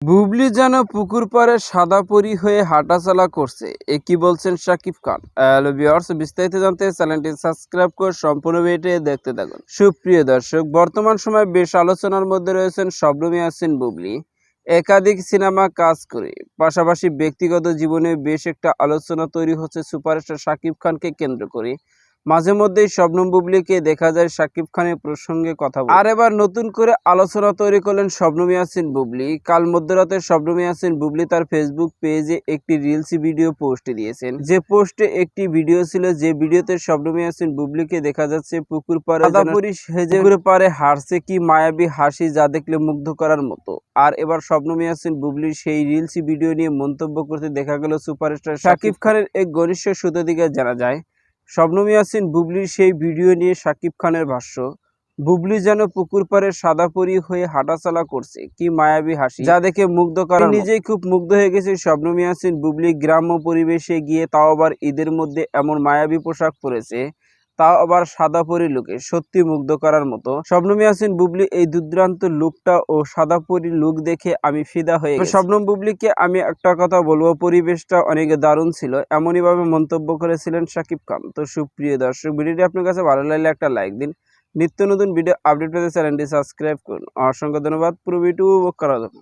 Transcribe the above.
বুবলি যেন পুকুর পাড়ে সাদা পরি হয়ে হাঁটাচলা করছে, এ কি বলছেন শাকিব খান। হ্যালো ভিউয়ার্স, বিস্তারিত জানতে চ্যানেলটি সাবস্ক্রাইব করে সম্পূর্ণ ভিডিওটি দেখতে থাকুন। সুপ্রিয় দর্শক, বর্তমান সময়ে বেশ আলোচনার মধ্যে রয়েছেন শবনম ইয়াসিন বুবলি। একাধিক সিনেমা কাজ করে পাশাপাশি ব্যক্তিগত জীবনে বেশ একটা আলোচনা তৈরি হচ্ছে সুপারস্টার শাকিব খানকে কেন্দ্র করে। মাঝে মধ্যেই শবনম বুবলিকে দেখা যায় শাকিব খানের প্রসঙ্গে কথা বলতে। আর এবার নতুন করে আলোচনা তৈরি করলেন শবনম ইয়াসিন বুবলি। কাল মধ্যরাতে শবনম ইয়াসিন বুবলি তার ফেসবুক পেজে একটি রিলস ভিডিও পোস্ট দিয়েছেন। যে পোস্টে একটি ভিডিও ছিল, যে ভিডিওতে শবনম ইয়াসিন বুবলিকে দেখা যাচ্ছে পুকুর পাড়ে সেজে পুকুর পাড়ে হাসছে, কি মায়াবী হাসি যা দেখলে মুগ্ধ করার মতো। আর এবার শবনম ইয়াসিন বুবলির সেই রিলস ভিডিও নিয়ে মন্তব্য করতে দেখা গেল সুপারস্টার শাকিব খানের এক ঘনিষ্ঠ সূত্র থেকে জানা যায়। শবনম ইয়াসিন বুবলির সেই ভিডিও নিয়ে শাকিব খানের ভাষ্য, বুবলি যেন পুকুর পাড়ে সাদা পরি হয়ে হাঁটাচলা করছে, কি মায়াবী হাসি যা দেখে মুগ্ধ করা। নিজেই খুব মুগ্ধ হয়ে গেছে শবনম ইয়াসিন বুবলি গ্রাম্য পরিবেশে গিয়ে, তাও আবার ঈদের মধ্যে এমন মায়াবী পোশাক পরেছে, তাও আবার সাদা পরি লুকে, সত্যি মুগ্ধ করার মতো। শবনম ইয়াসিন বুবলি এই দুর্দান্ত লুকটা ও সাদা পরি লুক দেখে আমি ফিদা হয়ে গেছি। শবনম বুবলিকে আমি একটা কথা বলবো, পরিবেশটা অনেক দারুণ ছিল, এমনই ভাবে মন্তব্য করেছিলেন শাকিব খান। তো সুপ্রিয় দর্শক, ভিডিওটি আপনার কাছে ভালো লাগলে একটা লাইক দিন। নিত্য নতুন ভিডিও আপডেট পেতে চ্যানেলটি সাবস্ক্রাইব করুন। অসংখ্য ধন্যবাদ। পুরো ভিডিও উপভোগ করার জন্য।